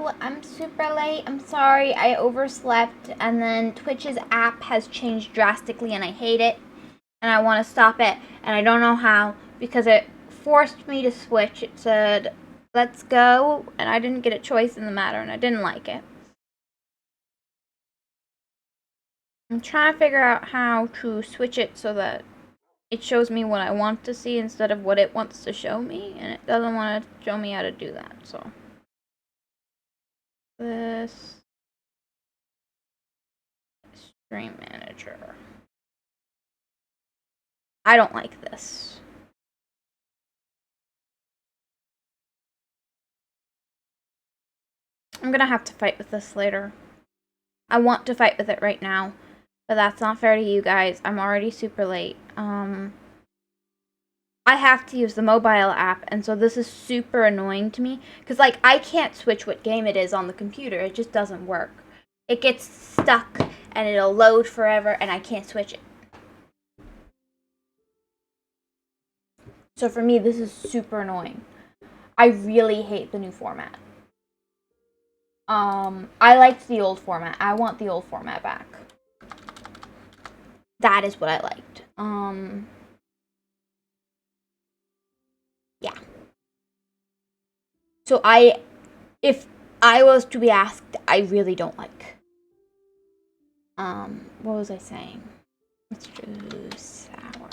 Hello, I'm super late. I'm sorry, I overslept, and then Twitch's app has changed drastically, and I hate it, and I want to stop it, and I don't know how, because it forced me to switch. It said, let's go, and I didn't get a choice in the matter, and I didn't like it. I'm trying to figure out how to switch it so that it shows me what I want to see instead of what it wants to show me, and it doesn't want to show me how to do that, so. This stream manager. I don't like this. I'm gonna have to fight with this later. I want to fight with it right now, but that's not fair to you guys. I'm already super late. I have to use the mobile app, and so this is super annoying to me, because, like, I can't switch what game it is on the computer. It just doesn't work. It gets stuck, and it'll load forever, and I can't switch it. So for me, this is super annoying. I really hate the new format. I liked the old format. I want the old format back. That is what I liked. Yeah. So if I was to be asked, I really don't like. What was I saying? Let's do sour.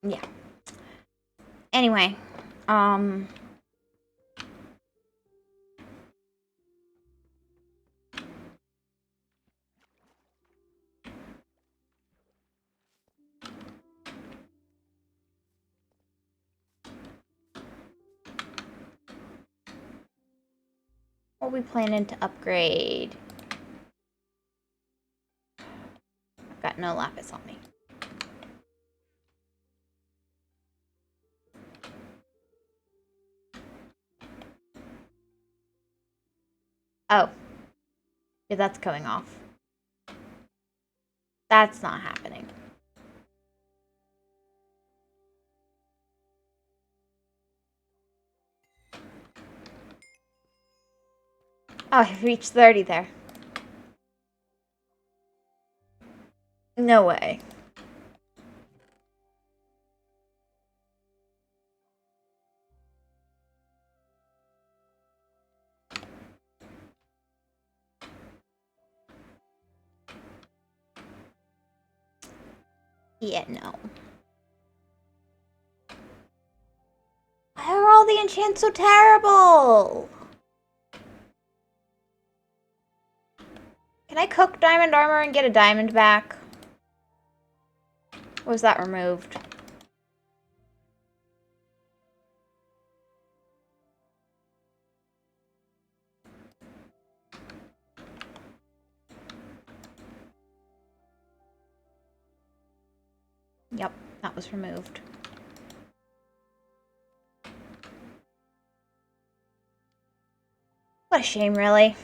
Yeah. Anyway, what are we planning to upgrade? I've got no lapis on me. Oh. Yeah, that's going off. That's not happening. Oh, I reached 30 there. No way. Yeah, no. Why are all the enchants so terrible? Can I cook diamond armor and get a diamond back? Or was that removed? Yep, that was removed. What a shame, really.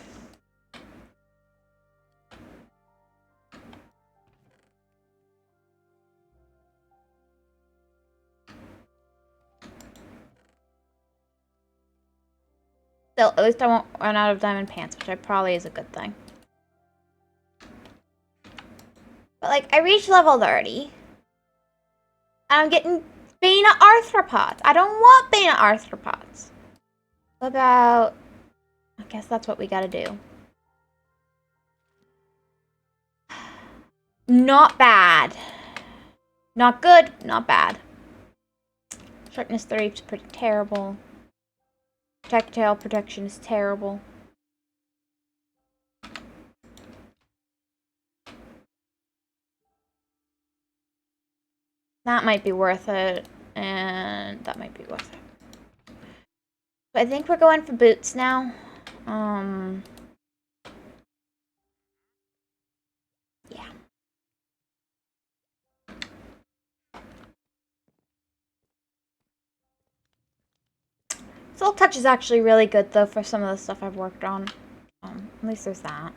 Still, at least I won't run out of diamond pants, which probably is a good thing. But, like, I reached level 30. And I'm getting beta arthropods. I don't want beta arthropods. What about... I guess that's what we gotta do. Not bad. Not good, not bad. Sharpness 3 is pretty terrible. Projectile protection is terrible. That might be worth it. And that might be worth it. But I think we're going for boots now. Yeah. Silk Touch is actually really good, though, for some of the stuff I've worked on. At least there's that.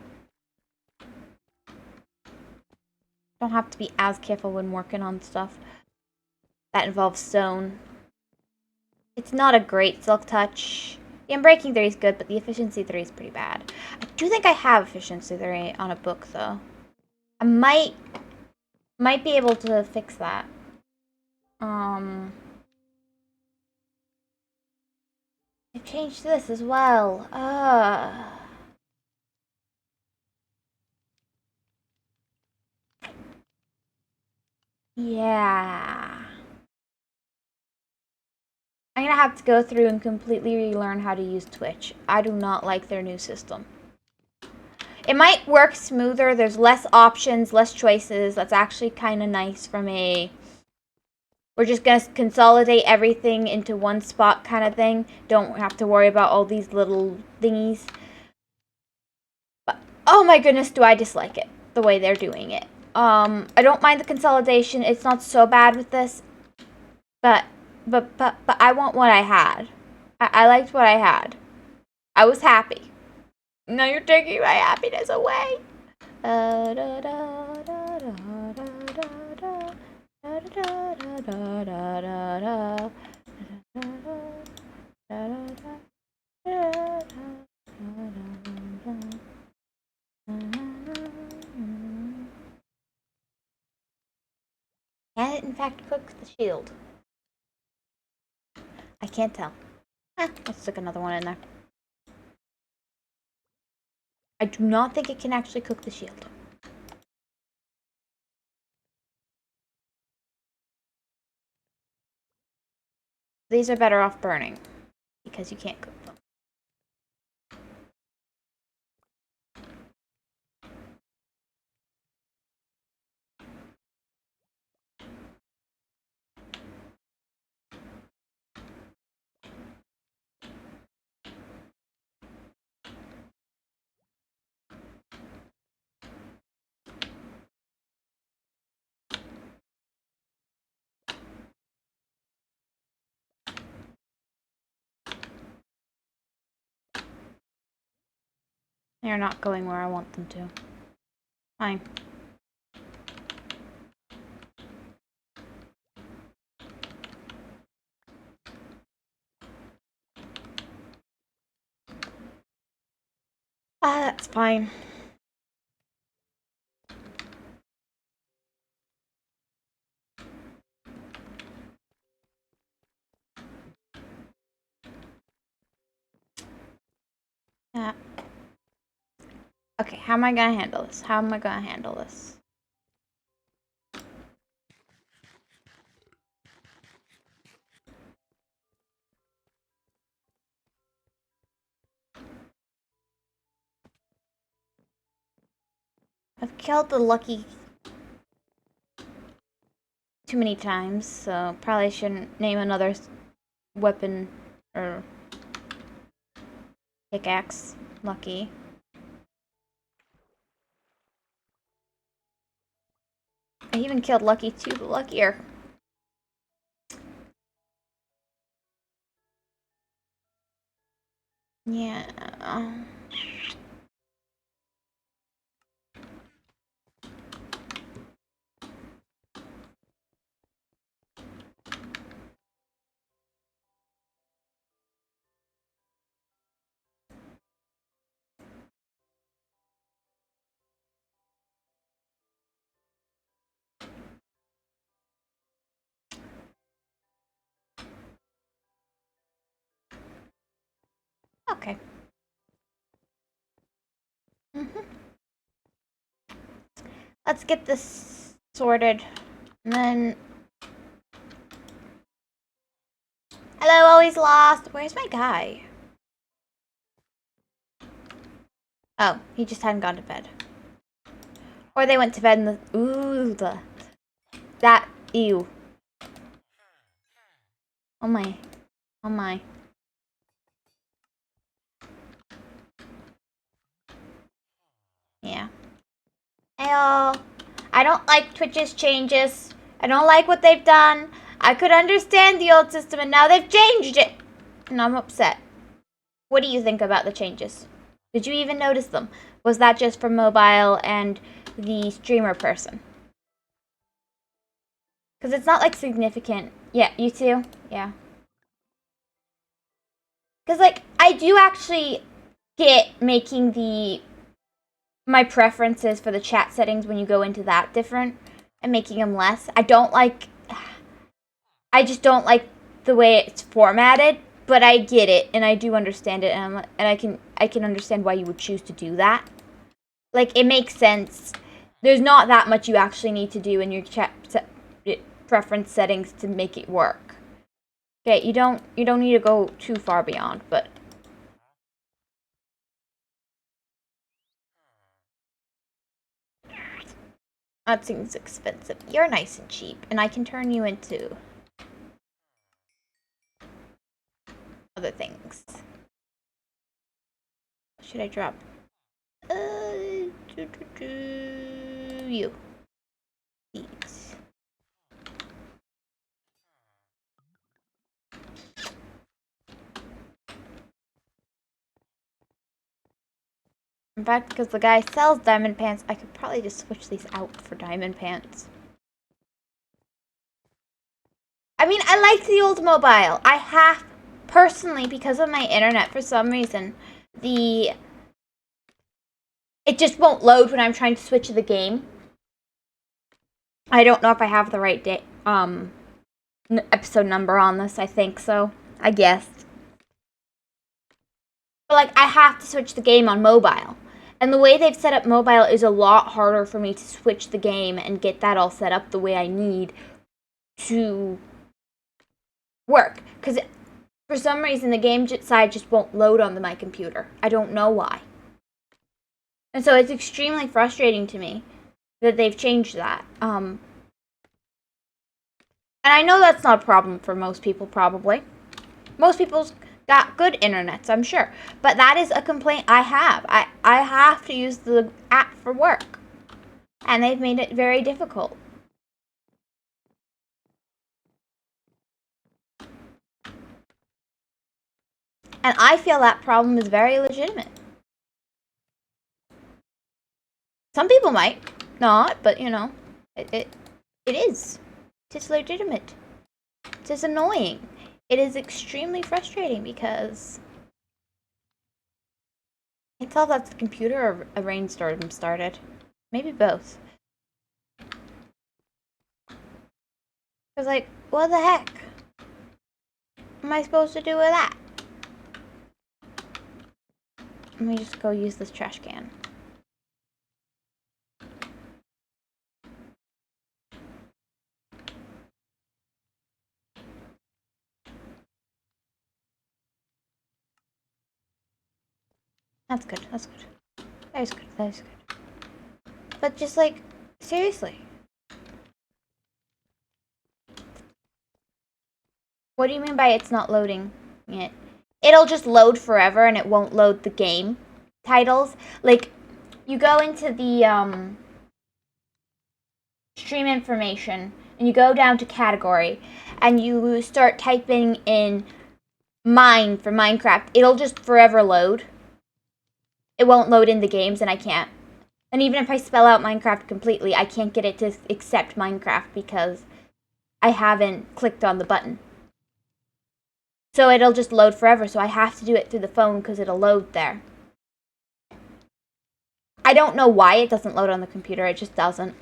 Don't have to be as careful when working on stuff that involves stone. It's not a great Silk Touch. The Unbreaking 3 is good, but the Efficiency 3 is pretty bad. I do think I have Efficiency 3 on a book, though. I might be able to fix that. I've changed this as well. Yeah. I'm gonna have to go through and completely relearn how to use Twitch. I do not like their new system. It might work smoother. There's less options, less choices. That's actually kind of nice from a... We're just gonna consolidate everything into one spot kind of thing. Don't have to worry about all these little thingies. But, oh my goodness, do I dislike it. The way they're doing it. I don't mind the consolidation. It's not so bad with this. But I want what I had. I liked what I had. I was happy. Now you're taking my happiness away. Can it in fact cook the shield? I can't tell. Let's stick another one in there. I do not think it can actually cook the shield. These are better off burning because you can't cook them. They're not going where I want them to. Fine. That's fine. Yeah. Okay, how am I gonna handle this? How am I gonna handle this? I've killed the lucky too many times, so probably shouldn't name another weapon or pickaxe lucky. I even killed Lucky 2, the luckier. Yeah. Okay. Let's get this sorted. And then... Hello, always lost. Where's my guy? Oh, he just hadn't gone to bed. Or they went to bed in the... Ooh, the... That... Ew. Oh my. Oh my. Yeah. Heyo. I don't like Twitch's changes. I don't like what they've done. I could understand the old system and now they've changed it. And I'm upset. What do you think about the changes? Did you even notice them? Was that just for mobile and the streamer person? Because it's not like significant. Yeah, you too? Yeah. Because, like, I do actually get making my preferences for the chat settings when you go into that different and making them less. I just don't like the way it's formatted, but I get it and I do understand it, and I can understand why you would choose to do that. Like, it makes sense. There's not that much you actually need to do in your chat preference settings to make it work. Okay, you don't need to go too far beyond, but that seems expensive. You're nice and cheap, and I can turn you into other things. Should I drop? You. These. In fact, because the guy sells diamond pants, I could probably just switch these out for diamond pants. I mean, I like the old mobile. I have, personally, because of my internet, for some reason, it just won't load when I'm trying to switch the game. I don't know if I have the right episode number on this. I think so. I guess. But, like, I have to switch the game on mobile. And the way they've set up mobile is a lot harder for me to switch the game and get that all set up the way I need to work. Because for some reason, the game side just won't load on my computer. I don't know why. And so it's extremely frustrating to me that they've changed that. And I know that's not a problem for most people, probably. Most people's got good internets, I'm sure. But that is a complaint I have. I have to use the app for work. And they've made it very difficult. And I feel that problem is very legitimate. Some people might not, but you know, it is. It is legitimate. It is annoying. It is extremely frustrating because I can tell that's the computer or a rainstorm started. Maybe both. Because, like, what the heck am I supposed to do with that? Let me just go use this trash can. That's good. That's good. That is good. That is good. But just, like, seriously. What do you mean by it's not loading it? It'll just load forever and it won't load the game titles. Like, you go into the stream information and you go down to category and you start typing in mine for Minecraft. It'll just forever load. It won't load in the games and I can't. And even if I spell out Minecraft completely, I can't get it to accept Minecraft because I haven't clicked on the button. So it'll just load forever, so I have to do it through the phone because it'll load there. I don't know why it doesn't load on the computer, it just doesn't.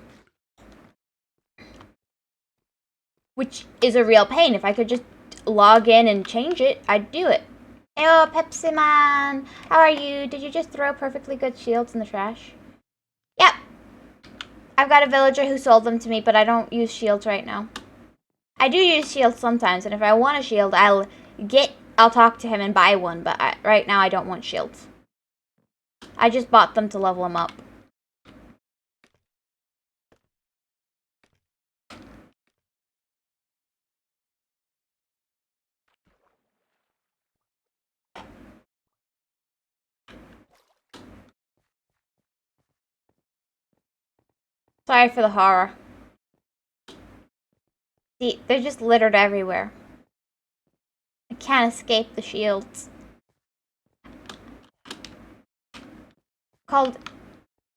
Which is a real pain. If I could just log in and change it, I'd do it. Ew, Pepsi Man! How are you? Did you just throw perfectly good shields in the trash? Yep. I've got a villager who sold them to me, but I don't use shields right now. I do use shields sometimes, and if I want a shield, I'll talk to him and buy one, but right now I don't want shields. I just bought them to level him up. Sorry for the horror. See, they're just littered everywhere. I can't escape the shields. Called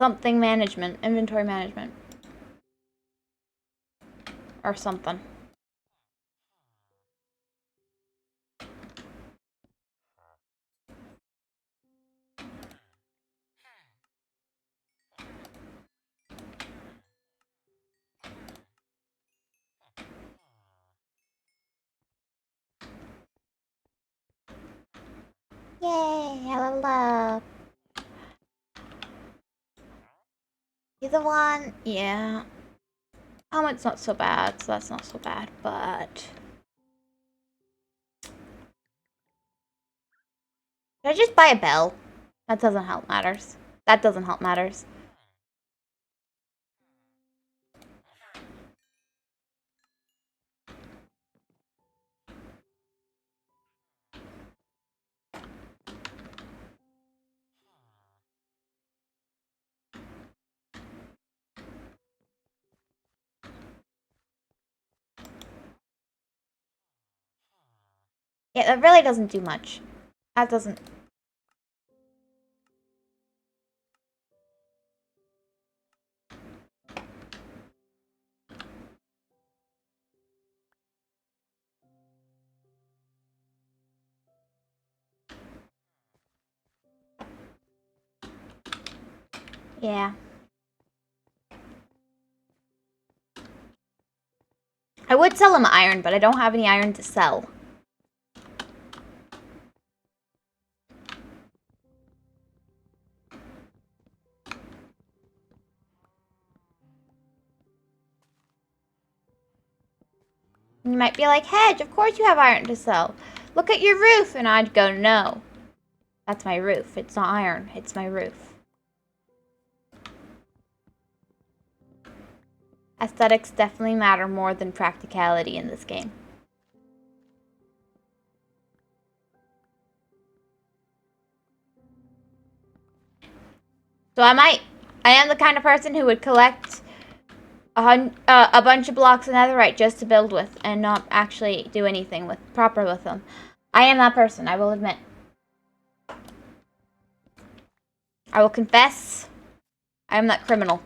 something management, inventory management. Or something. Yay, I leveled up. You're the one. Yeah. Helmet's not so bad, so that's not so bad, but... Should I just buy a bell? That doesn't help matters. That doesn't help matters. Yeah, that really doesn't do much. That doesn't... Yeah. I would sell him iron, but I don't have any iron to sell. You might be like, Hedge, of course you have iron to sell. Look at your roof. And I'd go, no. That's my roof. It's not iron. It's my roof. Aesthetics definitely matter more than practicality in this game. So I am the kind of person who would collect a bunch of blocks of netherite just to build with and not actually do anything proper with them. I am that person, I will admit. I will confess, I am that criminal.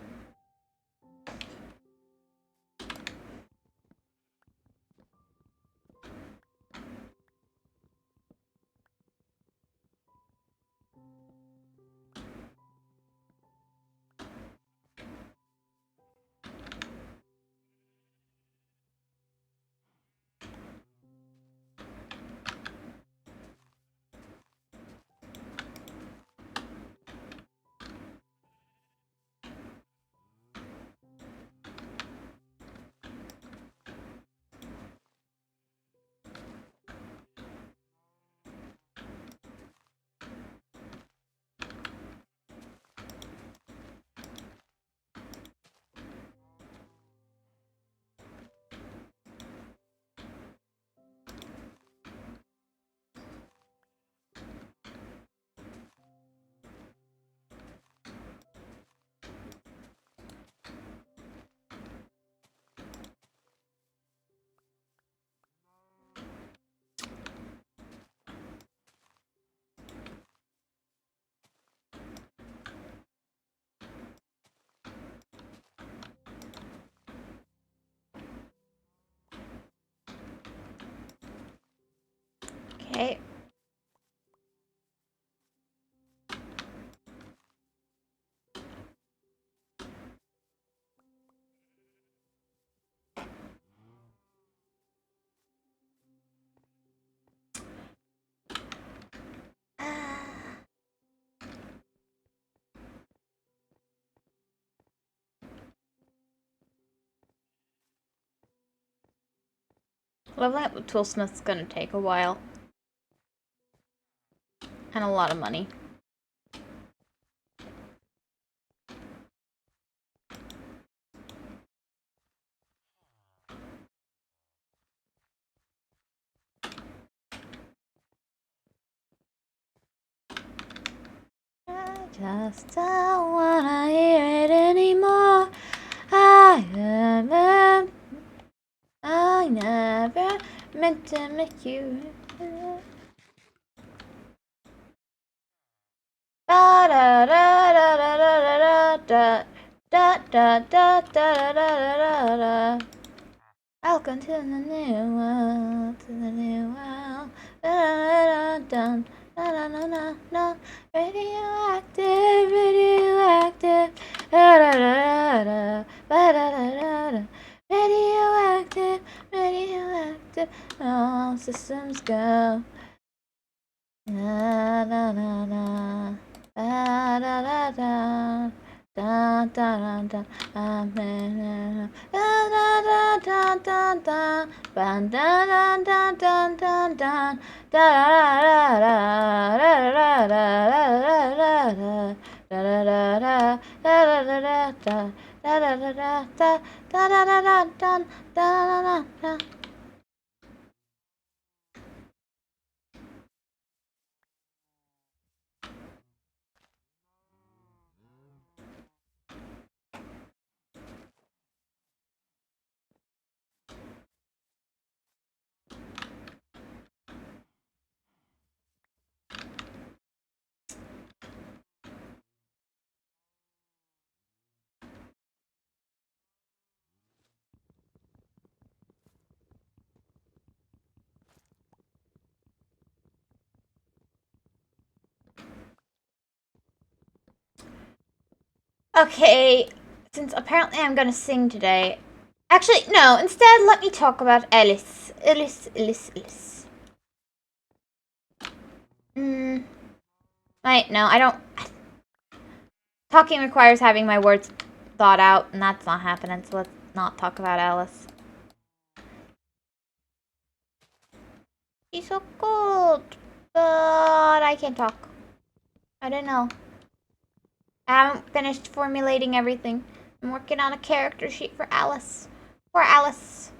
Okay. Leveling up the toolsmith's gonna take a while. And a lot of money. I just don't wanna hear it anymore. I never meant to make you. Da da da da da da da da da da da da da. Welcome to the new world, to the new world. Da da da da da da. Radioactive, radioactive. Da da da da da da da. Radioactive, radioactive. All systems go. Da da da da. Da da da da. Da da da da. Da da da da. Da da da da da da. Da da da da da. Da da da da da da da. Da da da da da. Da da da da da. Da da da da. Okay, since apparently I'm gonna sing today. Actually, no, instead let me talk about Alice. Alice. Right, no, I don't. Talking requires having my words thought out, and that's not happening, so let's not talk about Alice. She's so cold, but I can't talk. I don't know. I haven't finished formulating everything. I'm working on a character sheet for Alice. Poor Alice.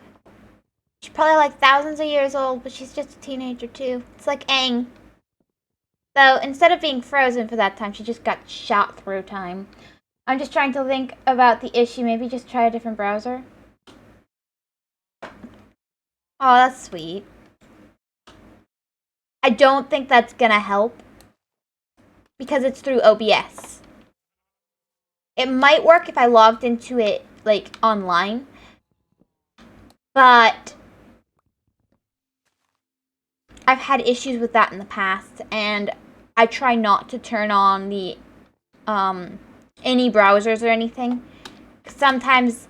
She's probably like thousands of years old, but she's just a teenager too. It's like Aang. So instead of being frozen for that time, she just got shot through time. I'm just trying to think about the issue. Maybe just try a different browser. Oh, that's sweet. I don't think that's gonna help because it's through OBS. It might work if I logged into it like online, but I've had issues with that in the past, and I try not to turn on the any browsers or anything. Sometimes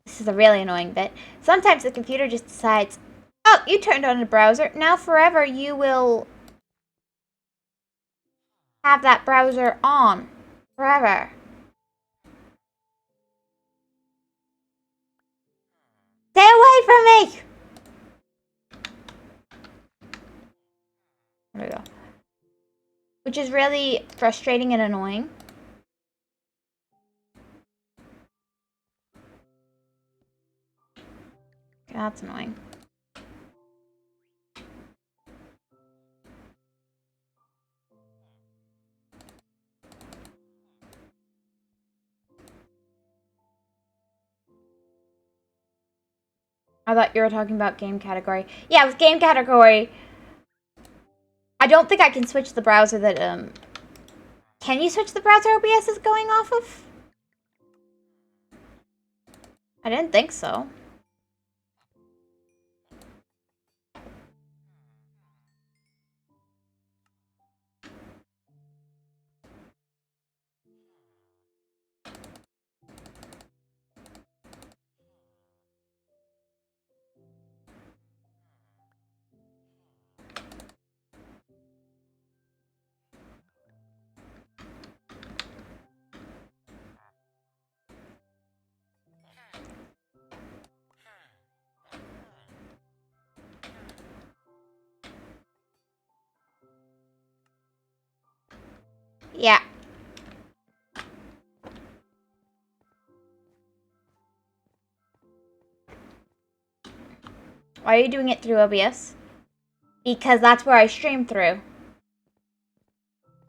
this is a really annoying bit. Sometimes the computer just decides, oh, you turned on a browser. Now forever you will have that browser on. Forever. Stay away from me! There we go. Which is really frustrating and annoying. Okay, that's annoying. I thought you were talking about game category. Yeah, with game category, I don't think I can switch the browser that, Can you switch the browser OBS is going off of? I didn't think so. Yeah. Why are you doing it through OBS? Because that's where I stream through.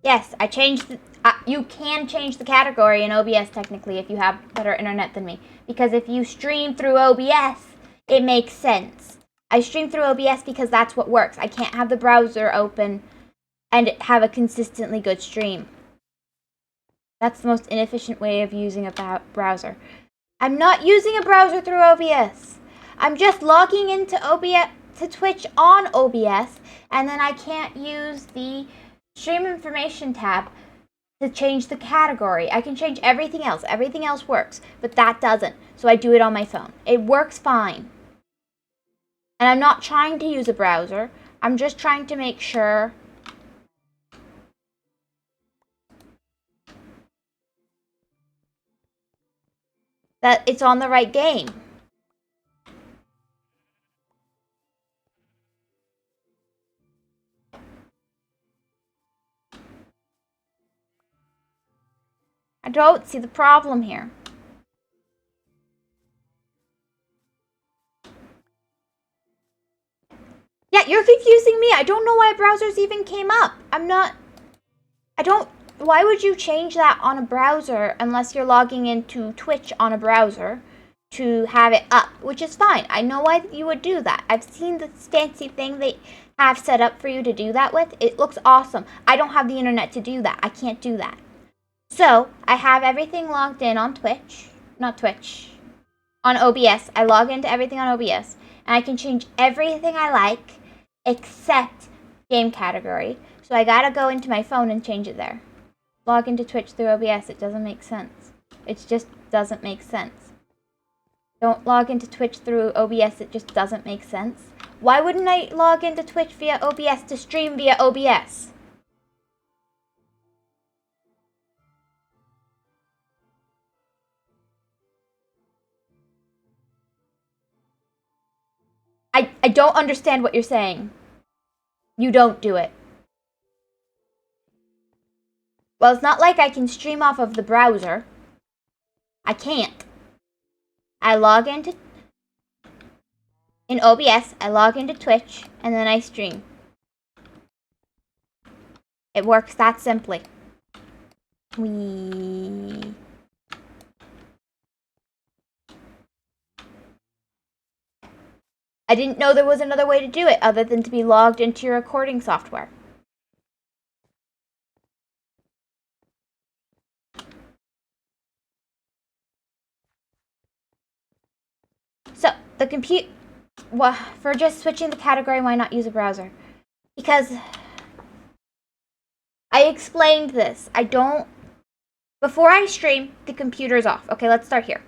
Yes, I changed the, you can change the category in OBS technically if you have better internet than me. Because if you stream through OBS, it makes sense. I stream through OBS because that's what works. I can't have the browser open and have a consistently good stream. That's the most inefficient way of using a browser. I'm not using a browser through OBS. I'm just logging into OBS to Twitch on OBS, and then I can't use the Stream Information tab to change the category. I can change everything else. Everything else works, but that doesn't. So I do it on my phone. It works fine. And I'm not trying to use a browser. I'm just trying to make sure that it's on the right game. I don't see the problem here. Yeah, you're confusing me. I don't know why browsers even came up. Why would you change that on a browser unless you're logging into Twitch on a browser to have it up, which is fine. I know why you would do that. I've seen this fancy thing they have set up for you to do that with. It looks awesome. I don't have the internet to do that. I can't do that. So, I have everything logged in on on OBS. I log into everything on OBS, and I can change everything I like except game category. So I gotta go into my phone and change it there. Log into Twitch through OBS. It doesn't make sense. It just doesn't make sense. Don't log into Twitch through OBS. It just doesn't make sense. Why wouldn't I log into Twitch via OBS to stream via OBS? I don't understand what you're saying. You don't do it. Well, it's not like I can stream off of the browser. I can't. I log into... In OBS, I log into Twitch, and then I stream. It works that simply. Whee. I didn't know there was another way to do it other than to be logged into your recording software. So, for just switching the category, why not use a browser? Because I explained this. Before I stream, the computer's off. Okay, let's start here.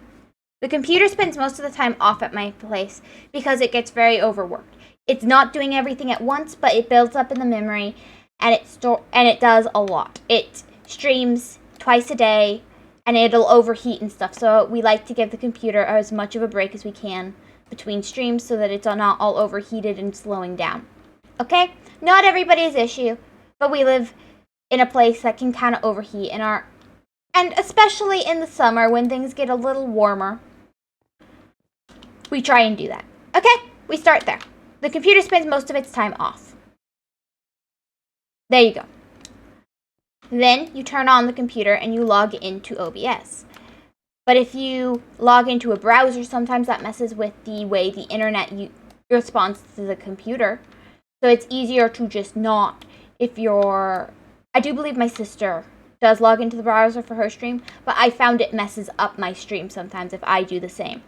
The computer spends most of the time off at my place because it gets very overworked. It's not doing everything at once, but it builds up in the memory, and it does a lot. It streams twice a day, and it'll overheat and stuff. So we like to give the computer as much of a break as we can between streams so that it's not all overheated and slowing down. Okay? Not everybody's issue, but we live in a place that can kind of overheat and especially in the summer when things get a little warmer. We try and do that. Okay, we start there. The computer spends most of its time off. There you go. Then you turn on the computer and you log into OBS. But if you log into a browser, sometimes that messes with the way the internet responds to the computer. So it's easier to just not. I do believe my sister does log into the browser for her stream, but I found it messes up my stream sometimes if I do the same.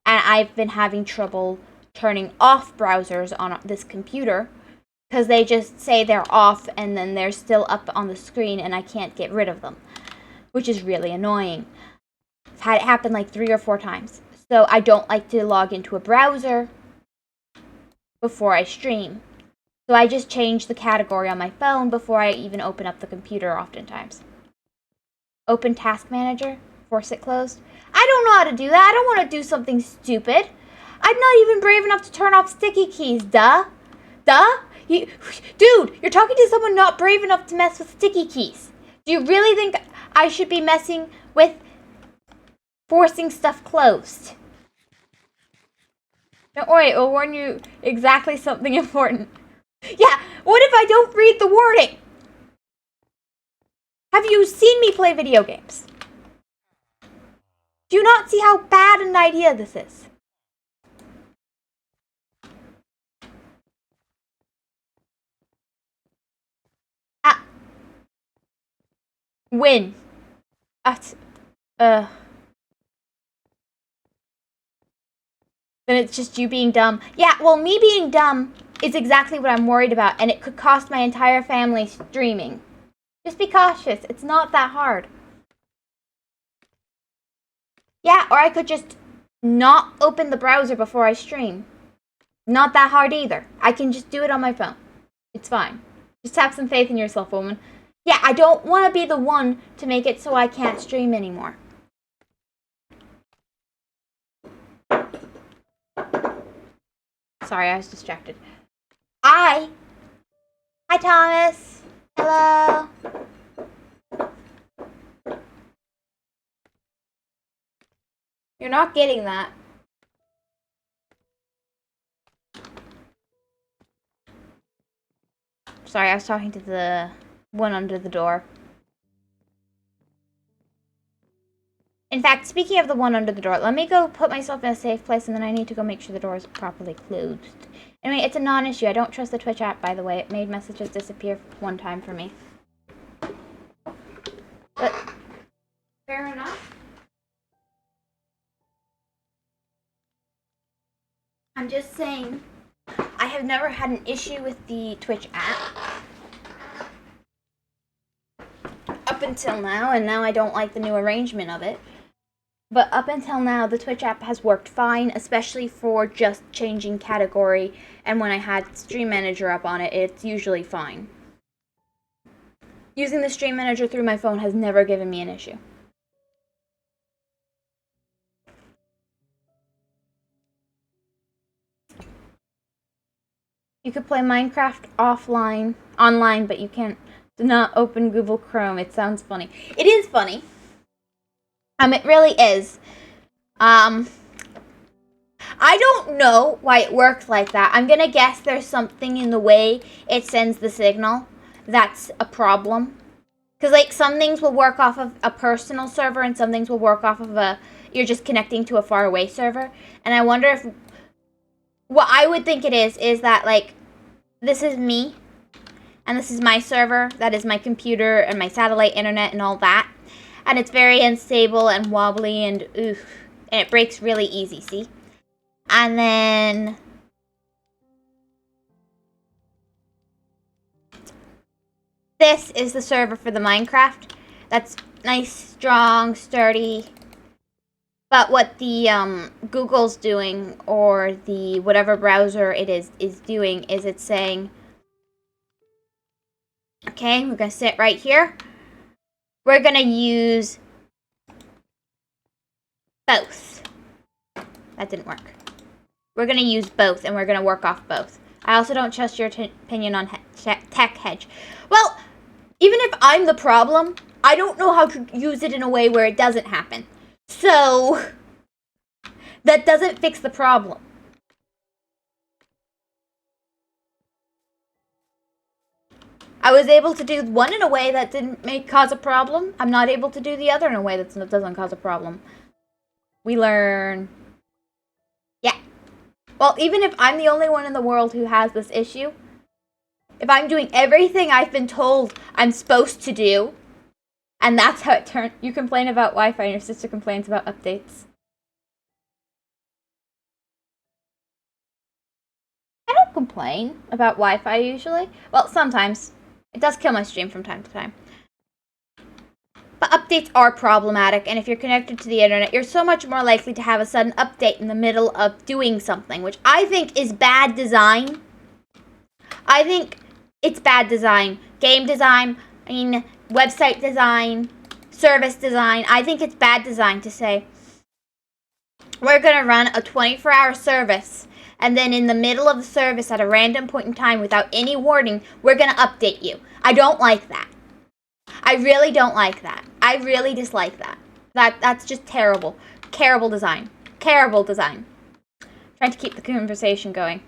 And I've been having trouble turning off browsers on this computer because they just say they're off and then they're still up on the screen and I can't get rid of them, which is really annoying. I've had it happen like 3 or 4 times. So I don't like to log into a browser before I stream. So I just change the category on my phone before I even open up the computer oftentimes. Open Task Manager, force it closed. I don't know how to do that. I don't want to do something stupid. I'm not even brave enough to turn off sticky keys, duh. Dude, you're talking to someone not brave enough to mess with sticky keys. Do you really think I should be messing with forcing stuff closed? Don't worry, it'll warn you exactly something important. Yeah, what if I don't read the warning? Have you seen me play video games? Do you not see how bad an idea this is? Win. Then it's just you being dumb. Yeah, well, me being dumb is exactly what I'm worried about, and it could cost my entire family streaming. Just be cautious. It's not that hard. Yeah, or I could just not open the browser before I stream. Not that hard either. I can just do it on my phone. It's fine. Just have some faith in yourself, woman. Yeah, I don't want to be the one to make it so I can't stream anymore. Sorry, I was distracted. Hi, Thomas. Hello. You're not getting that. Sorry, I was talking to the one under the door. In fact, speaking of the one under the door, let me go put myself in a safe place, and then I need to go make sure the door is properly closed. Anyway, it's a non-issue. I don't trust the Twitch app, by the way. It made messages disappear one time for me. But, fair enough. I'm just saying, I have never had an issue with the Twitch app. Up until now, and now I don't like the new arrangement of it. But up until now, the Twitch app has worked fine, especially for just changing category. And when I had Stream Manager up on it, it's usually fine. Using the Stream Manager through my phone has never given me an issue. You could play Minecraft online, but you can't. Do not open Google Chrome. It sounds funny. It is funny. It really is. I don't know why it works like that. I'm gonna guess there's something in the way it sends the signal that's a problem. Because, like, some things will work off of a personal server and some things will work off of you're just connecting to a faraway server. And I wonder if, what I would think it is that, like, this is me, and this is my server, that is my computer and my satellite internet and all that. And it's very unstable and wobbly and oof. And it breaks really easy, see? And then this is the server for the Minecraft. That's nice, strong, sturdy. But what the Google's doing, or the whatever browser it is doing, is it's saying, okay, we're gonna sit right here. We're gonna use both. That didn't work. We're gonna use both, and we're gonna work off both. I also don't trust your opinion on Tech Hedge. Well, even if I'm the problem, I don't know how to use it in a way where it doesn't happen. So, that doesn't fix the problem. I was able to do one in a way that didn't cause a problem. I'm not able to do the other in a way that doesn't cause a problem. We learn. Yeah. Well, even if I'm the only one in the world who has this issue, if I'm doing everything I've been told I'm supposed to do, and that's how it turned. You complain about Wi-Fi and your sister complains about updates. I don't complain about Wi-Fi usually. Well, sometimes. It does kill my stream from time to time. But updates are problematic, and if you're connected to the internet, you're so much more likely to have a sudden update in the middle of doing something, which I think is bad design. I think it's bad design. Game design, website design, service design. I think it's bad design to say, we're going to run a 24-hour service, and then in the middle of the service at a random point in time without any warning, we're going to update you. I don't like that. I really don't like that. I really dislike that. That's just terrible. Terrible design. Terrible design. Trying to keep the conversation going.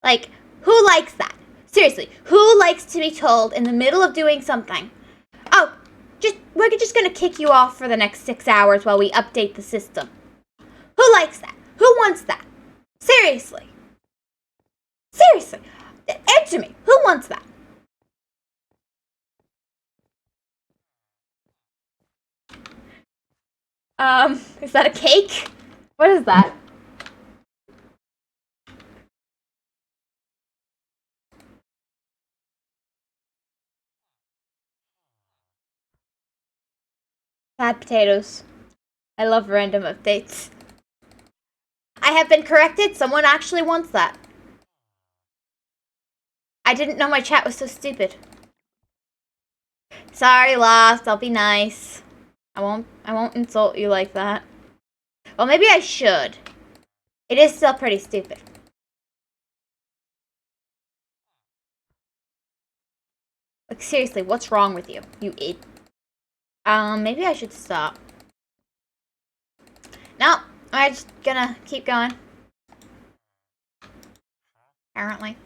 Like, who likes that? Seriously, who likes to be told in the middle of doing something, oh, we're just going to kick you off for the next 6 hours while we update the system? Who likes that? Who wants that? Seriously. Seriously. Answer me. Who wants that? Is that a cake? What is that? Sad potatoes. I love random updates. I have been corrected. Someone actually wants that. I didn't know my chat was so stupid. Sorry, Lost. I'll be nice. I won't insult you like that. Well, maybe I should. It is still pretty stupid. Like, seriously, what's wrong with you? You idiot. Maybe I should stop. No, I'm just gonna keep going. Apparently.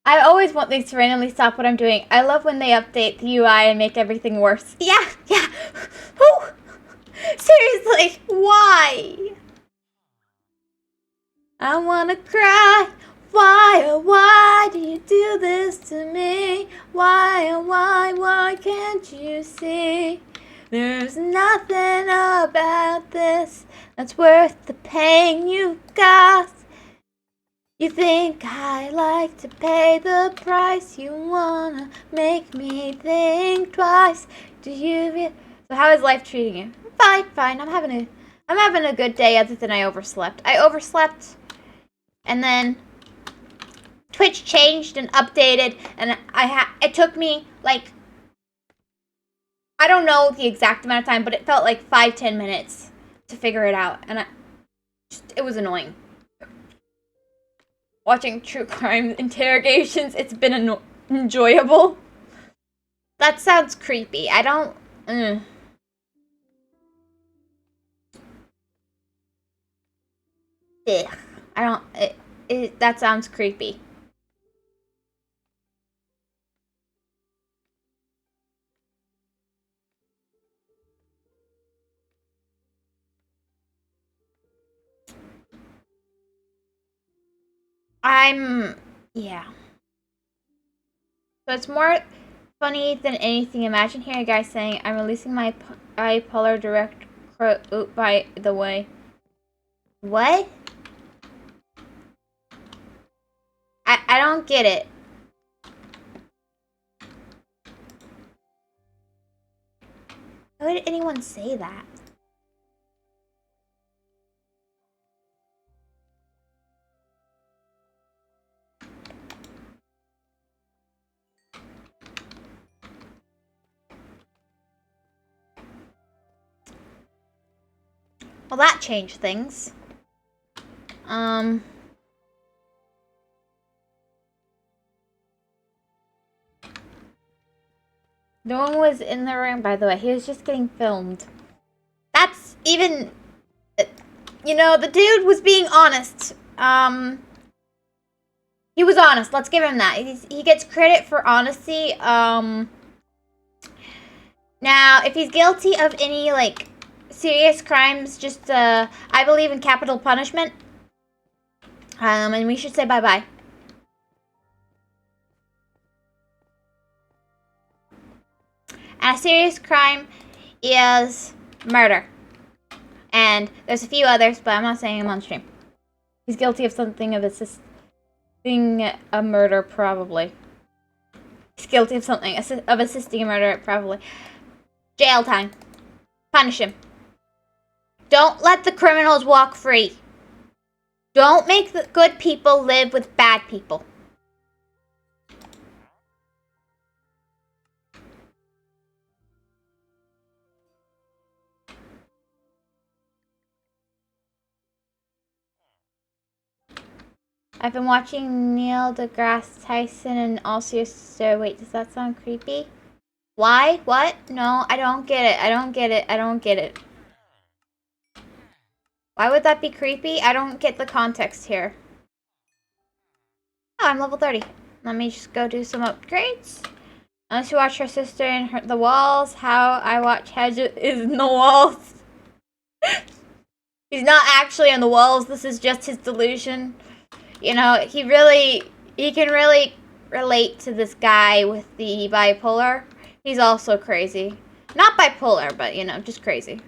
I always want things to randomly stop what I'm doing. I love when they update the UI and make everything worse. Yeah. Who? Seriously, why? I wanna cry. Why, oh why do you do this to me? Why, oh why can't you see? There's nothing about this that's worth the pain you got. You think I like to pay the price? You wanna make me think twice? Do you? So how is life treating you? Fine. I'm having a good day. Other than I overslept. And then Twitch changed and updated, and it took me like, I don't know the exact amount of time, but it felt like 5-10 minutes to figure it out, and it was annoying. Watching true crime interrogations, it's been enjoyable. That sounds creepy. I don't. Ugh. I don't. That sounds creepy. Yeah. So it's more funny than anything. Imagine hearing a guy saying, I'm releasing my bipolar direct quote, by the way. What? I don't get it. Why would anyone say that? Well, that changed things. No one was in the room, by the way. He was just getting filmed. That's even... You know, the dude was being honest. He was honest. Let's give him that. He gets credit for honesty. Now, if he's guilty of any, like, serious crimes, just, I believe in capital punishment. And we should say bye-bye. And a serious crime is murder. And there's a few others, but I'm not saying them on stream. He's guilty of something of assisting a murder, probably. He's guilty of something of assisting a murder, probably. Jail time. Punish him. Don't let the criminals walk free. Don't make the good people live with bad people. I've been watching Neil deGrasse Tyson and also so wait, does that sound creepy? Why? What? No, I don't get it. I don't get it. Why would that be creepy? I don't get the context here. Oh, I'm level 30. Let me just go do some upgrades. Unless you watch her sister in the walls, how I watch Hedge is in the walls. He's not actually on the walls. This is just his delusion. You know, he can really relate to this guy with the bipolar. He's also crazy. Not bipolar, but, you know, just crazy.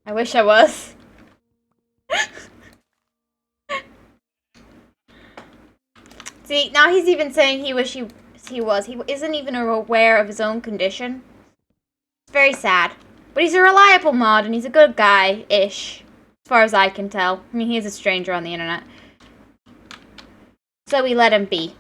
I wish I was. See, now he's even saying he wish he was. He isn't even aware of his own condition. It's very sad. But he's a reliable mod, and he's a good guy-ish. As far as I can tell. I mean, he is a stranger on the internet. So we let him be.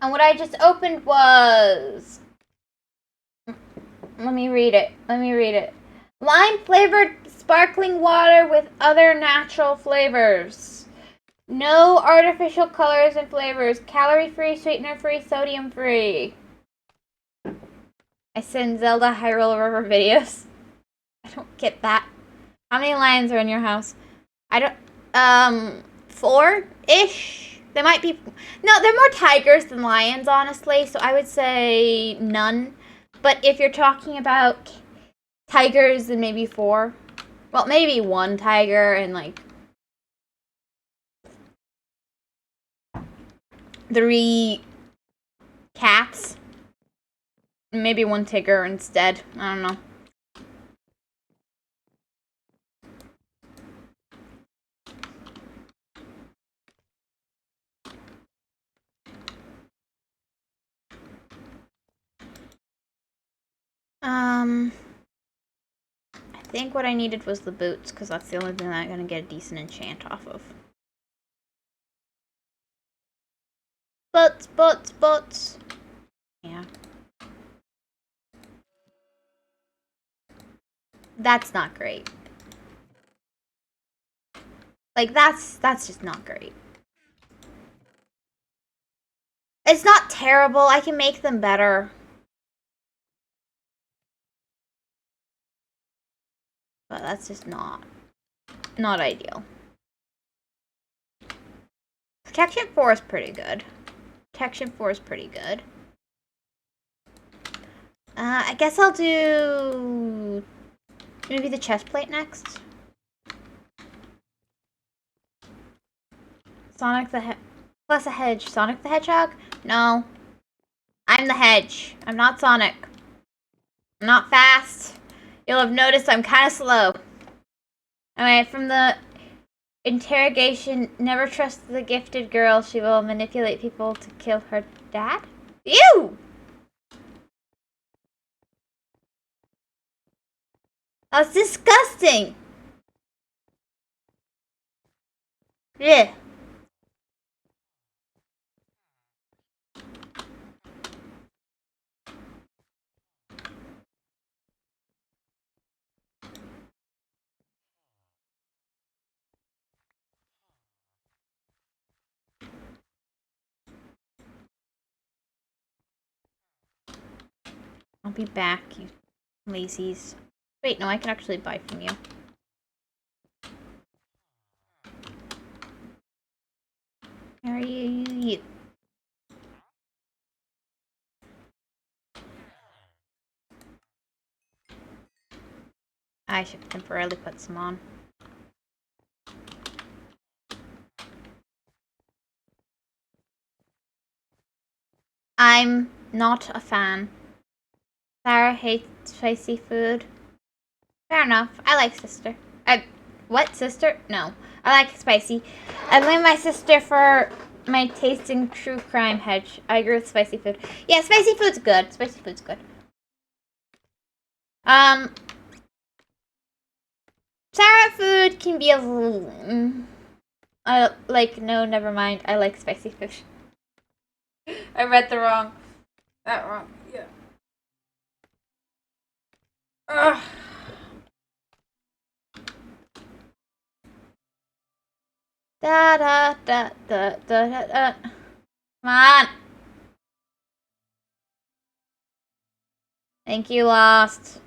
And what I just opened was... Let me read it. Lime-flavored sparkling water with other natural flavors. No artificial colors and flavors. Calorie-free, sweetener-free, sodium-free. I send Zelda Hyrule River videos. I don't get that. How many lions are in your house? I don't... 4-ish? There might be... No, they're more tigers than lions, honestly. So I would say none. But if you're talking about tigers, then maybe 4. Well, maybe 1 tiger and, like, 3 cats. Maybe 1 tiger instead. I don't know. I think what I needed was the boots, because that's the only thing that I'm going to get a decent enchant off of. Boots. Yeah. That's not great. Like, that's just not great. It's not terrible. I can make them better. But that's just not ideal. Protection 4 is pretty good. I guess I'll do maybe the chest plate next. Plus a hedge. Sonic the Hedgehog? No. I'm the hedge. I'm not Sonic. I'm not fast. You'll have noticed I'm kind of slow. Alright, from the interrogation, never trust the gifted girl. She will manipulate people to kill her dad? Ew! That's disgusting! Yeah. I'll be back, you lazies. Wait, no, I can actually buy from you. Where are you? I should temporarily put some on. I'm not a fan. Sarah hates spicy food. Fair enough. I like sister. What, sister? No. I like spicy. I blame my sister for my taste in true crime hedge. I agree with spicy food. Yeah, spicy food's good. Sour food can be a little... no, never mind. I like spicy food. I read that wrong. Yeah. Ugh. Da da da da da da da. Come on. Thank you, Lost.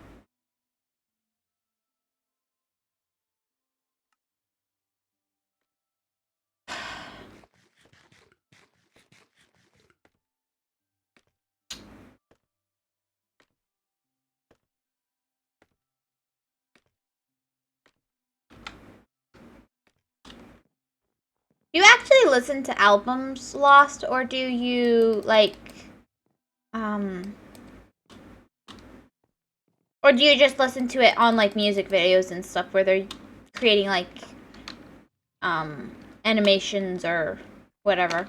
You actually listen to albums, Lost, or do you, like, or do you just listen to it on, like, music videos and stuff where they're creating, like, animations or whatever?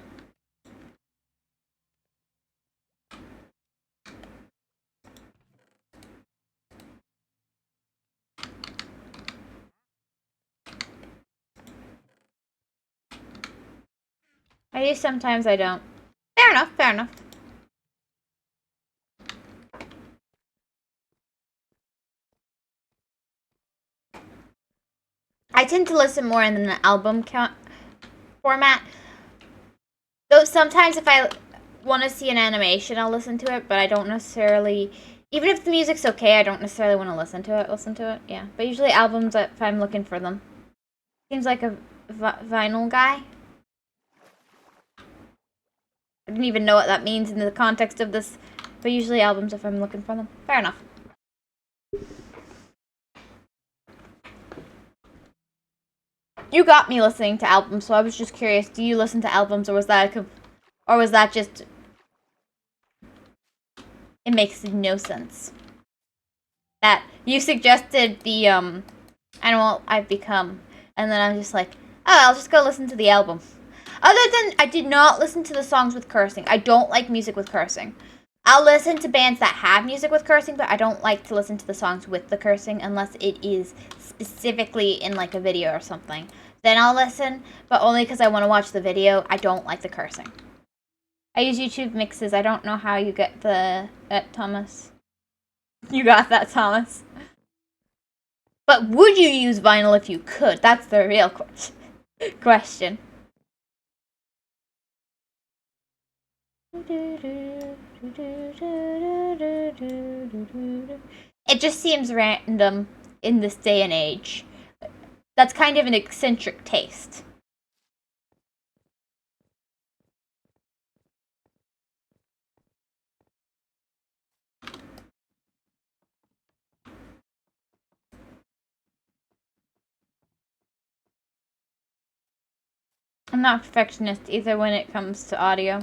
I do sometimes, I don't. Fair enough, fair enough. I tend to listen more in an album format. Though sometimes if I want to see an animation, I'll listen to it, but I don't necessarily... Even if the music's okay, I don't necessarily want to listen to it. Yeah, but usually albums if I'm looking for them. Seems like a vinyl guy. I didn't even know what that means in the context of this, but usually albums if I'm looking for them. Fair enough. You got me listening to albums, so I was just curious. Do you listen to albums, or was that just... It makes no sense. That you suggested the Animal I've Become, and then I'm just like, oh, I'll just go listen to the album. Other than I did not listen to the songs with cursing. I don't like music with cursing. I'll listen to bands that have music with cursing, but I don't like to listen to the songs with the cursing unless it is specifically in like a video or something. Then I'll listen, but only because I want to watch the video. I don't like the cursing. I use YouTube mixes. I don't know how you get that, Thomas. You got that, Thomas. But would you use vinyl if you could? That's the real question. It just seems random in this day and age. That's kind of an eccentric taste. I'm not a perfectionist either when it comes to audio.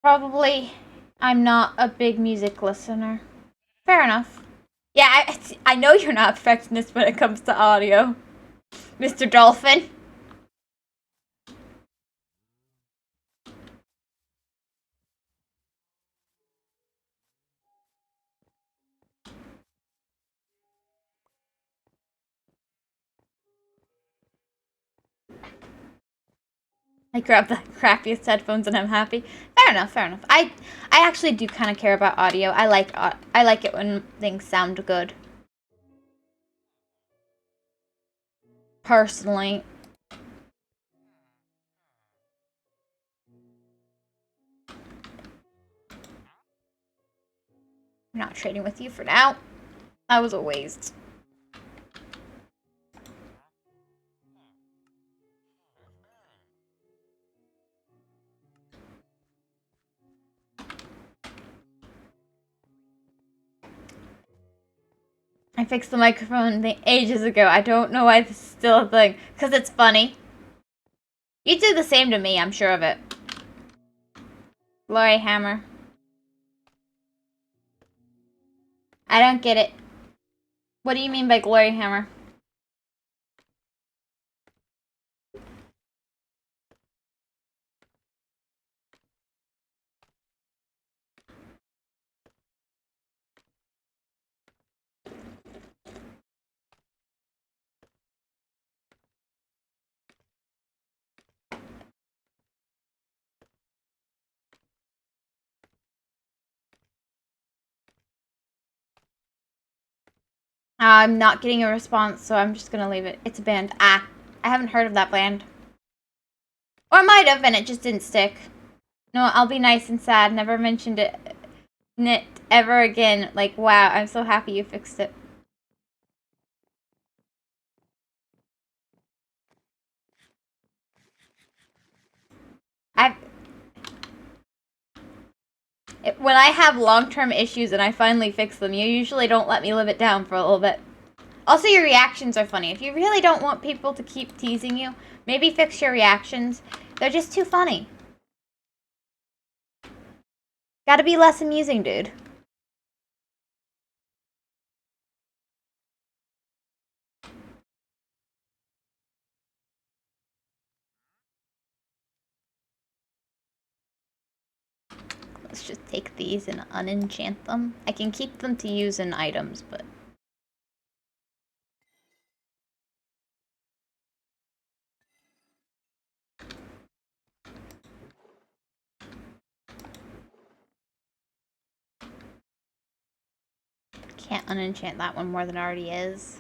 Probably, I'm not a big music listener. Fair enough. Yeah, I know you're not a perfectionist when it comes to audio, Mr. Dolphin. I grab the crappiest headphones and I'm happy. Fair enough, fair enough. I actually do kind of care about audio. I like it when things sound good. Personally. I'm not trading with you for now. That was a waste. I fixed the microphone ages ago. I don't know why this is still a thing. Because it's funny. You do the same to me, I'm sure of it. Glory Hammer. I don't get it. What do you mean by Glory Hammer? I'm not getting a response, so I'm just gonna leave it. It's a band. I haven't heard of that band. Or I might have, and it just didn't stick. No, I'll be nice and sad. Never mentioned it ever again. Like, wow, I'm so happy you fixed it. When I have long-term issues and I finally fix them, you usually don't let me live it down for a little bit. Also, your reactions are funny. If you really don't want people to keep teasing you, maybe fix your reactions. They're just too funny. Gotta be less amusing, dude. Let's just take these and unenchant them. I can keep them to use in items, but... Can't unenchant that one more than it already is.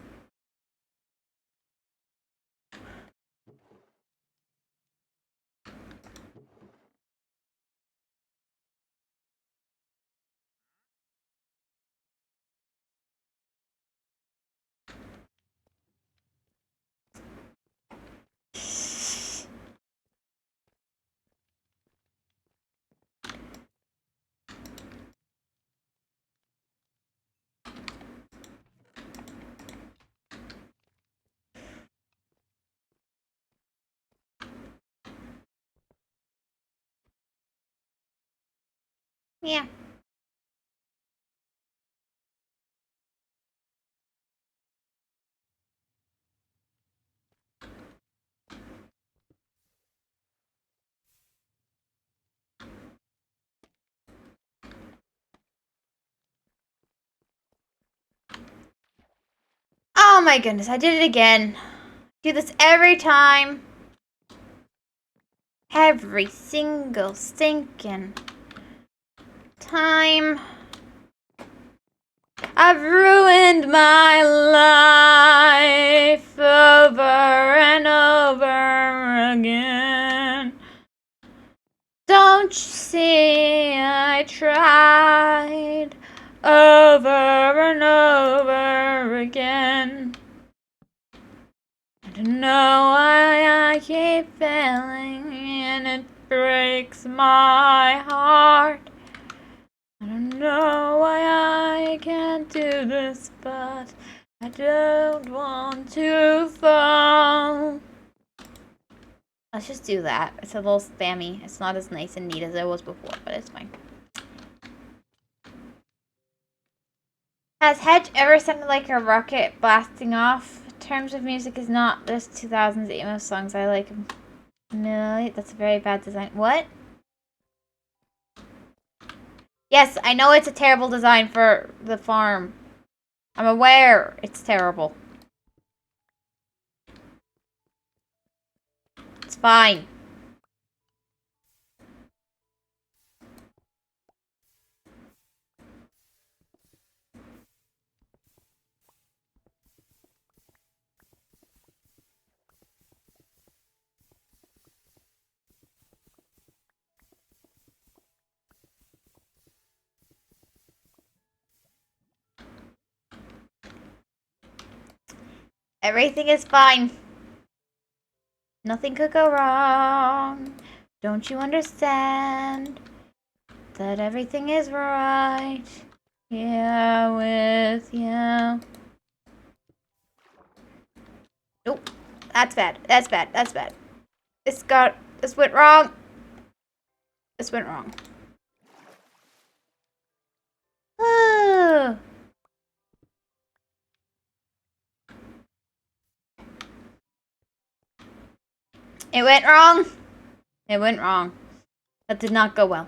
Yeah. Oh my goodness, I did it again. Do this every time. Every single stinking time. I've ruined my life over and over again. Don't you see I tried over and over again. I don't know why I keep failing and it breaks my heart. I don't know why I can't do this, but I don't want to fall. Let's just do that. It's a little spammy. It's not as nice and neat as it was before, but it's fine. Has Hedge ever sounded like a rocket blasting off? Terms of Music is not this 2000s emo songs. I like them. No, that's a very bad design. What? Yes, I know it's a terrible design for the farm. I'm aware it's terrible. It's fine. Everything is fine. Nothing could go wrong. Don't you understand that everything is right? Yeah, with you. Nope. That's bad. That's bad. That's bad. This went wrong. This went wrong. It went wrong. It went wrong. That did not go well.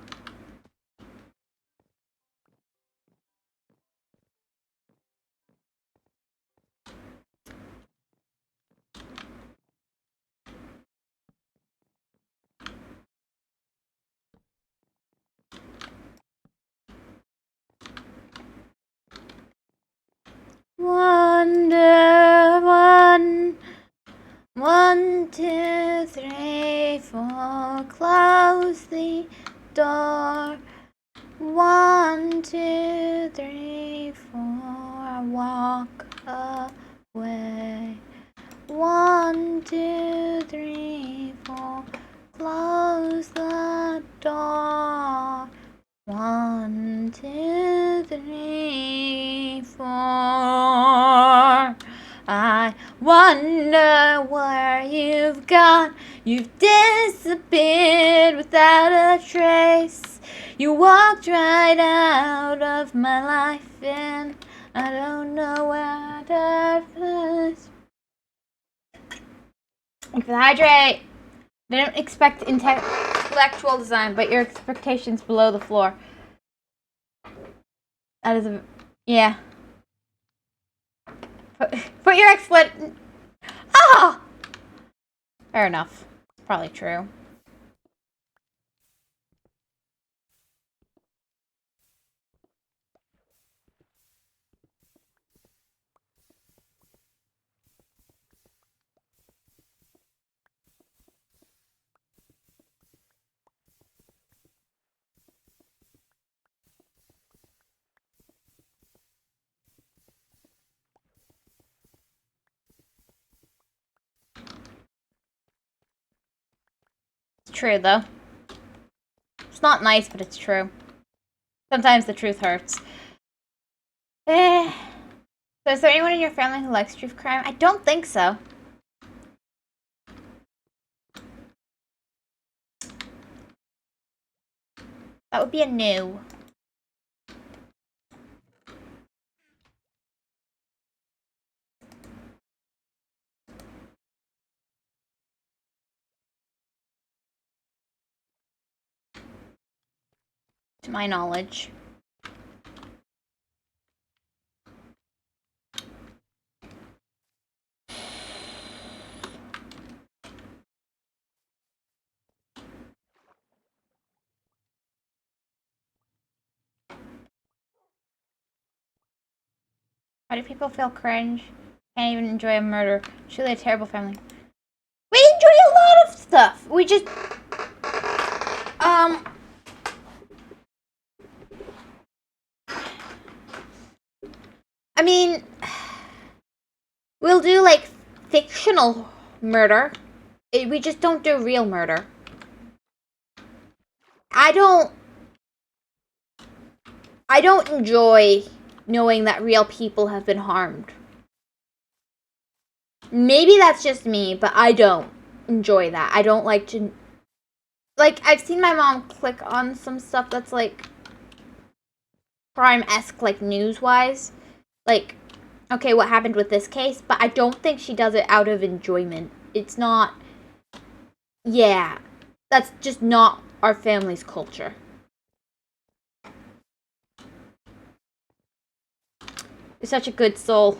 One, 2, 3, 4. Close the door. 1, 2, 3, 4. I walk away. 1, 2, 3, 4. Close the door. 1, 2, 3, 4. Wonder where you've gone. You've disappeared without a trace. You walked right out of my life and I don't know where that was. Thank you for the hydrate. They don't expect intellectual design, but your expectations below the floor. That is a... yeah. Put your explanation... oh! Fair enough. It's probably true. It's true, though. It's not nice, but it's true. Sometimes the truth hurts. So is there anyone in your family who likes true crime? I don't think so. That would be a no. To my knowledge. Why do people feel cringe? Can't even enjoy a murder. Truly a terrible family. We enjoy a lot of stuff. We just... I mean... we'll do, like, fictional murder. We just don't do real murder. I don't enjoy knowing that real people have been harmed. Maybe that's just me, but I don't enjoy that. I don't like to... like, I've seen my mom click on some stuff that's, like, crime-esque, like, news-wise. Like, okay, what happened with this case? But I don't think she does it out of enjoyment. It's not... yeah. That's just not our family's culture. You're such a good soul.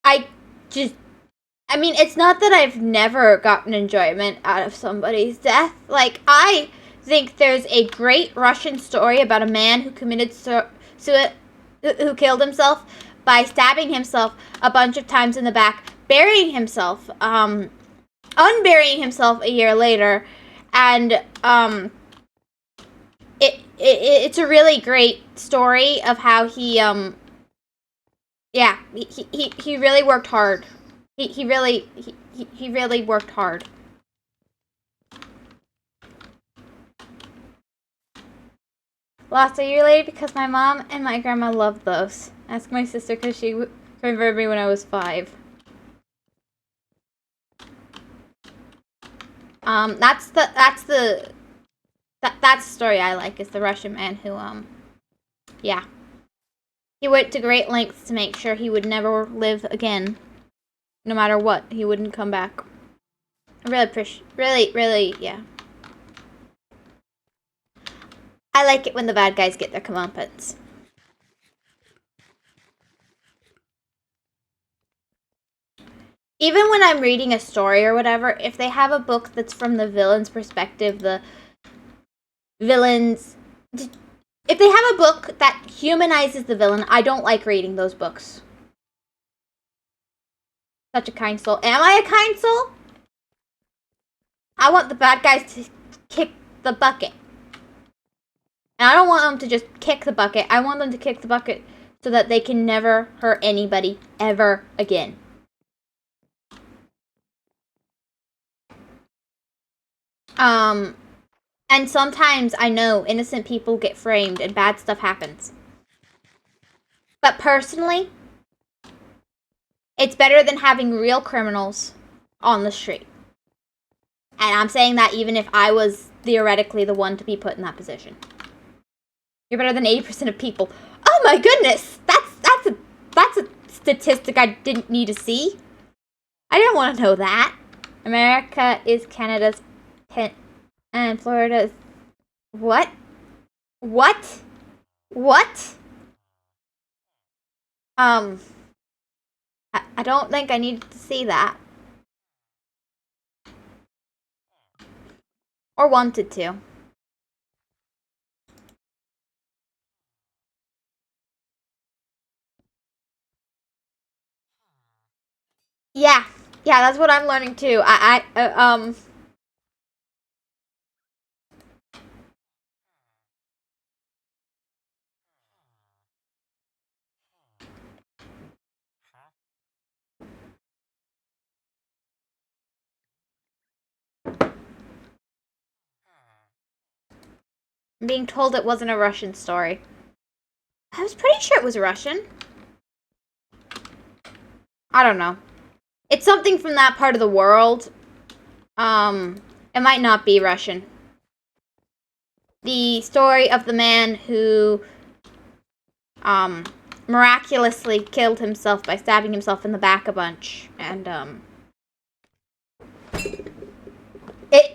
I mean, it's not that I've never gotten enjoyment out of somebody's death. Like, I think there's a great Russian story about a man who committed who killed himself by stabbing himself a bunch of times in the back, burying himself, unburying himself a year later, and it's a really great story of how he yeah, he really worked hard. He really worked hard. Lost a year later because my mom and my grandma loved those. Ask my sister because she converted me when I was 5. That's the story I like, is the Russian man who yeah. He went to great lengths to make sure he would never live again. No matter what, he wouldn't come back. I really appreciate, really, yeah. I like it when the bad guys get their comeuppance. Even when I'm reading a story or whatever, if they have a book that's from the villain's perspective, the villains... if they have a book that humanizes the villain, I don't like reading those books. Such a kind soul. Am I a kind soul? I want the bad guys to kick the bucket. And I don't want them to just kick the bucket. I want them to kick the bucket so that they can never hurt anybody ever again. And sometimes I know innocent people get framed and bad stuff happens. But personally, It's better than having real criminals on the street. And I'm saying that even if I was theoretically the one to be put in that position. You're better than 80% of people. Oh my goodness! That's a statistic I didn't need to see. I didn't want to know that. America is Canada's 10th and Florida's what? What? What? I don't think I needed to see that. Or wanted to. Yeah. Yeah, that's what I'm learning too. I'm being told it wasn't a Russian story. I was pretty sure it was Russian. I don't know. It's something from that part of the world. It might not be Russian. The story of the man who, miraculously killed himself by stabbing himself in the back a bunch. And, is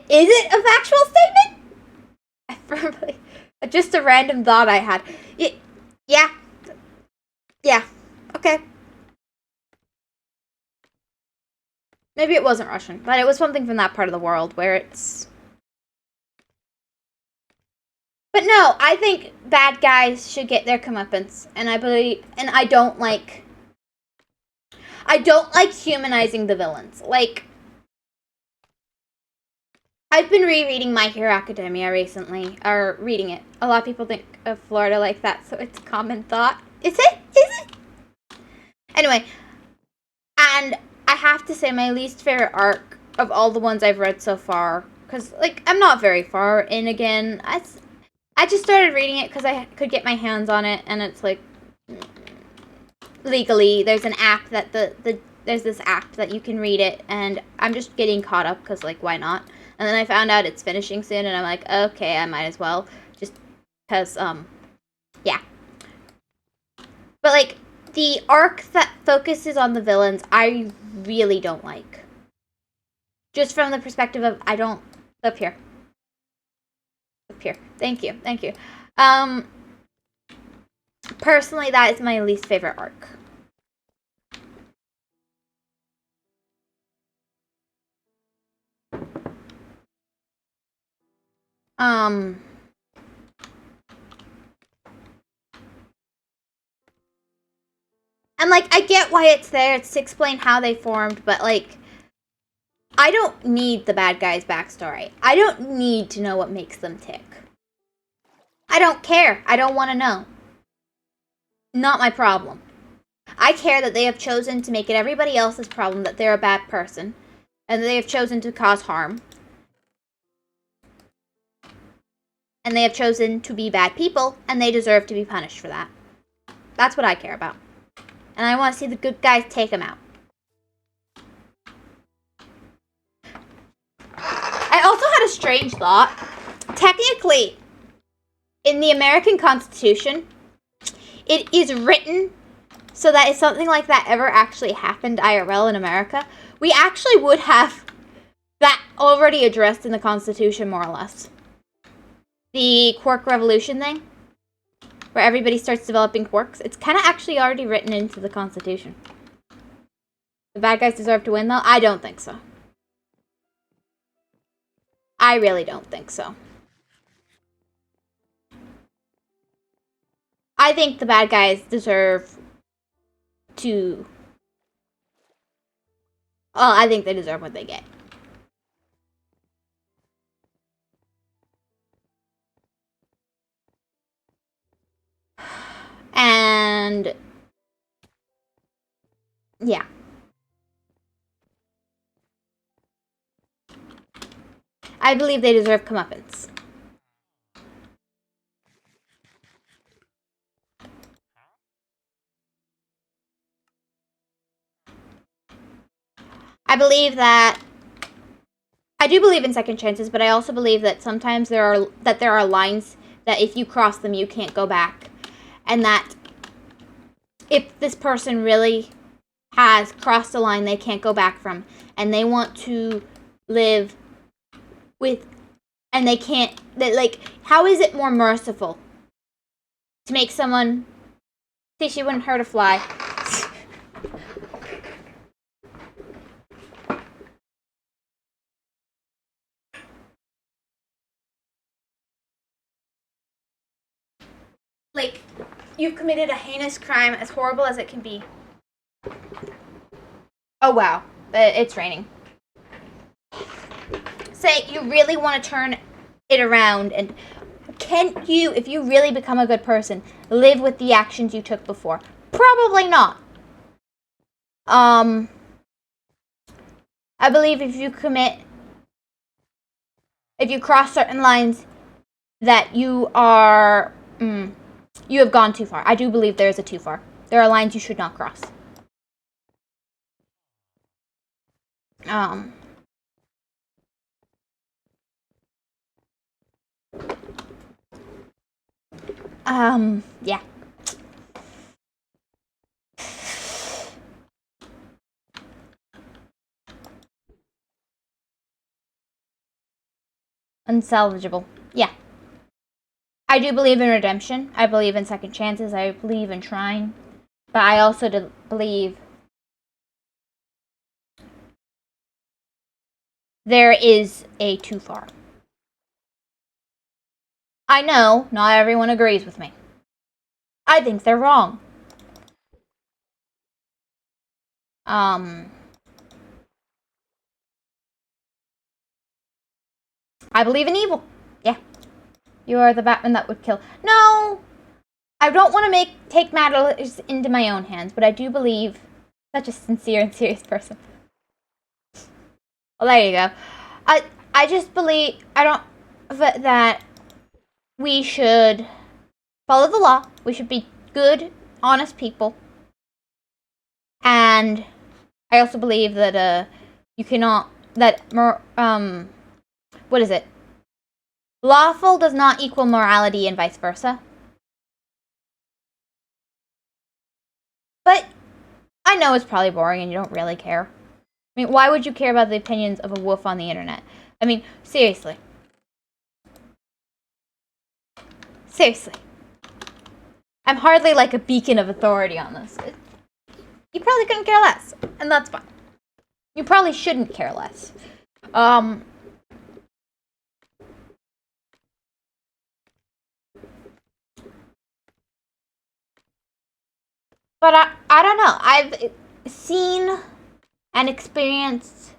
it a factual statement? I firmly... Just a random thought I had. Yeah. Yeah. Okay. Maybe it wasn't Russian, but it was something from that part of the world where it's... But no, I think bad guys should get their comeuppance, and I don't like humanizing the villains. Like, I've been rereading My Hero Academia recently, or reading it. A lot of people think of Florida like that, so it's a common thought. Is it? Is it? Anyway, and I have to say my least favorite arc of all the ones I've read so far, because, like, I'm not very far in again. I just started reading it because I could get my hands on it, and it's like, legally, there's an app that there's this app that you can read it, and I'm just getting caught up because, like, why not? And then I found out it's finishing soon, and I'm like, okay, I might as well, just because, yeah. But, like, the arc that focuses on the villains, I really don't like. Just from the perspective of, up here. Up here. Thank you. Personally, that is my least favorite arc. And, like, I get why it's there. It's to explain how they formed, but, like, I don't need the bad guy's backstory. I don't need to know what makes them tick. I don't care. I don't want to know. Not my problem. I care that they have chosen to make it everybody else's problem that they're a bad person, and they have chosen to cause harm. And they have chosen to be bad people, and they deserve to be punished for that. That's what I care about. And I want to see the good guys take them out. I also had a strange thought. Technically, in the American Constitution, it is written so that if something like that ever actually happened IRL in America, we actually would have that already addressed in the Constitution, more or less. The quark revolution thing, where everybody starts developing quarks, it's kind of actually already written into the Constitution. The bad guys deserve to win, though? I don't think so. I really don't think so. I think the bad guys deserve to... Well, I think they deserve what they get. And... yeah. I believe they deserve comeuppance. I believe that I do believe in second chances, but I also believe that sometimes there are lines that if you cross them, you can't go back, and that if this person really has crossed a line they can't go back from, and they want to live with, and they can't, like, how is it more merciful to make someone, see, she wouldn't hurt a fly. Like, you've committed a heinous crime, as horrible as it can be. Oh wow, it's raining. Say you really want to turn it around, and can you, if you really become a good person, live with the actions you took before? Probably not. I believe if you cross certain lines, that you are, you have gone too far. I do believe there is a too far. There are lines you should not cross. Yeah. Unsalvageable. Yeah. I do believe in redemption. I believe in second chances. I believe in trying. But I also believe there is a too far. I know not everyone agrees with me. I think they're wrong. I believe in evil. Yeah. You are the Batman that would kill. No! I don't want to take matters into my own hands, but I do believe such a sincere and serious person. Well, there you go. I just believe, that we should follow the law. We should be good, honest people. And I also believe that, you cannot, that, what is it? Lawful does not equal morality and vice versa. But I know it's probably boring and you don't really care. I mean, why would you care about the opinions of a wolf on the internet? I mean, seriously. Seriously. I'm hardly like a beacon of authority on this. You probably couldn't care less, and that's fine. You probably shouldn't care less. But I don't know. I've seen and experienced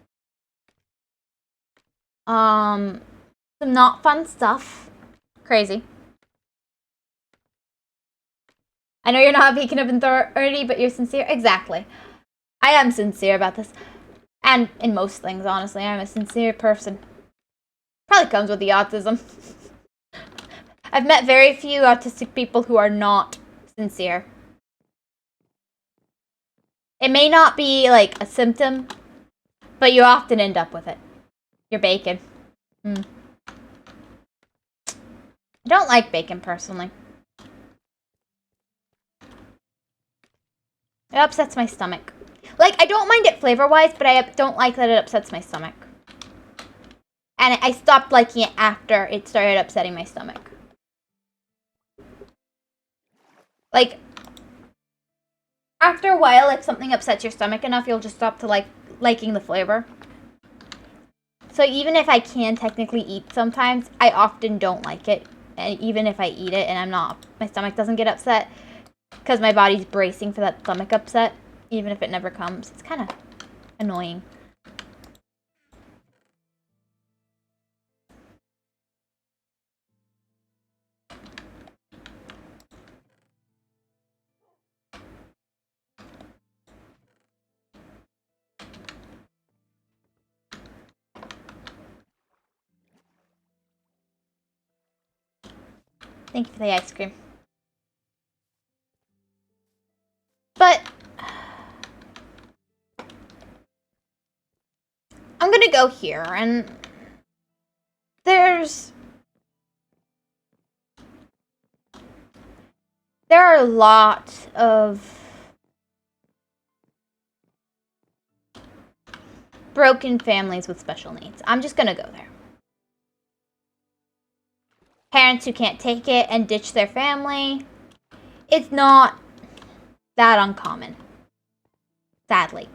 some not fun stuff. Crazy. I know you're not a beacon of authority, but you're sincere. Exactly. I am sincere about this. And in most things, honestly, I'm a sincere person. Probably comes with the autism. I've met very few autistic people who are not sincere. It may not be like a symptom, but you often end up with it. You're bacon. I don't like bacon, personally. It upsets my stomach. Like, I don't mind it flavor-wise, but I don't like that it upsets my stomach. And I stopped liking it after it started upsetting my stomach. Like, after a while, if something upsets your stomach enough, you'll just stop to liking the flavor. So even if I can technically eat sometimes, I often don't like it. And even if I eat it and my stomach doesn't get upset, because my body's bracing for that stomach upset, even if it never comes. It's kind of annoying. Thank you for the ice cream. But gonna go here, and there are a lot of broken families with special needs. I'm just gonna go there. Parents who can't take it and ditch their family. It's not that uncommon, sadly.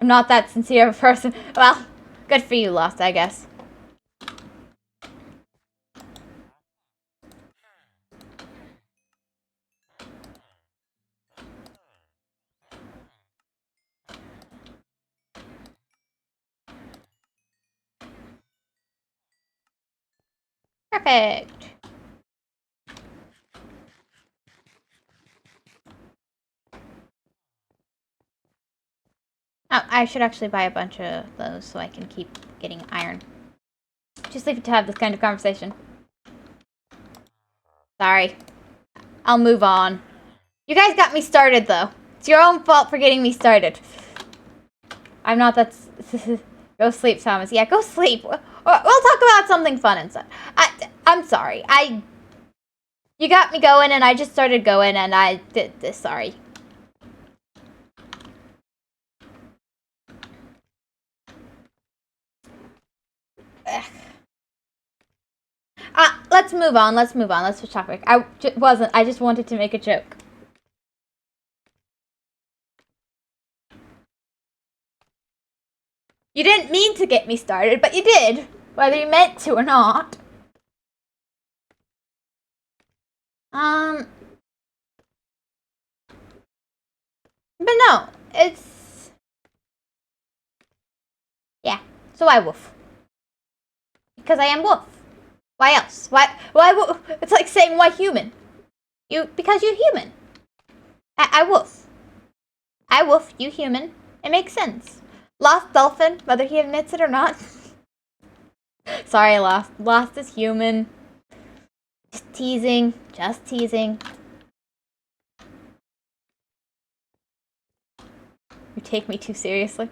I'm not that sincere of a person. Well, good for you, Lost, I guess. Perfect. Oh, I should actually buy a bunch of those so I can keep getting iron. Just leave it to have this kind of conversation. Sorry. I'll move on. You guys got me started, though. It's your own fault for getting me started. I'm not that... Go sleep, Thomas. Yeah, go sleep. We'll talk about something fun instead. I'm sorry. You got me going, and I just started going, and I did this. Sorry. Let's move on. Let's switch topic. I just wanted to make a joke. You didn't mean to get me started, but you did. Whether you meant to or not. But no, it's... Yeah, so I woof. Because I am wolf. Why else? Why it's like saying why human? Because you're human. I woof. I woof, you human. It makes sense. Lost dolphin, whether he admits it or not. Sorry, Lost. Lost is human. Just teasing. Just teasing. You take me too seriously.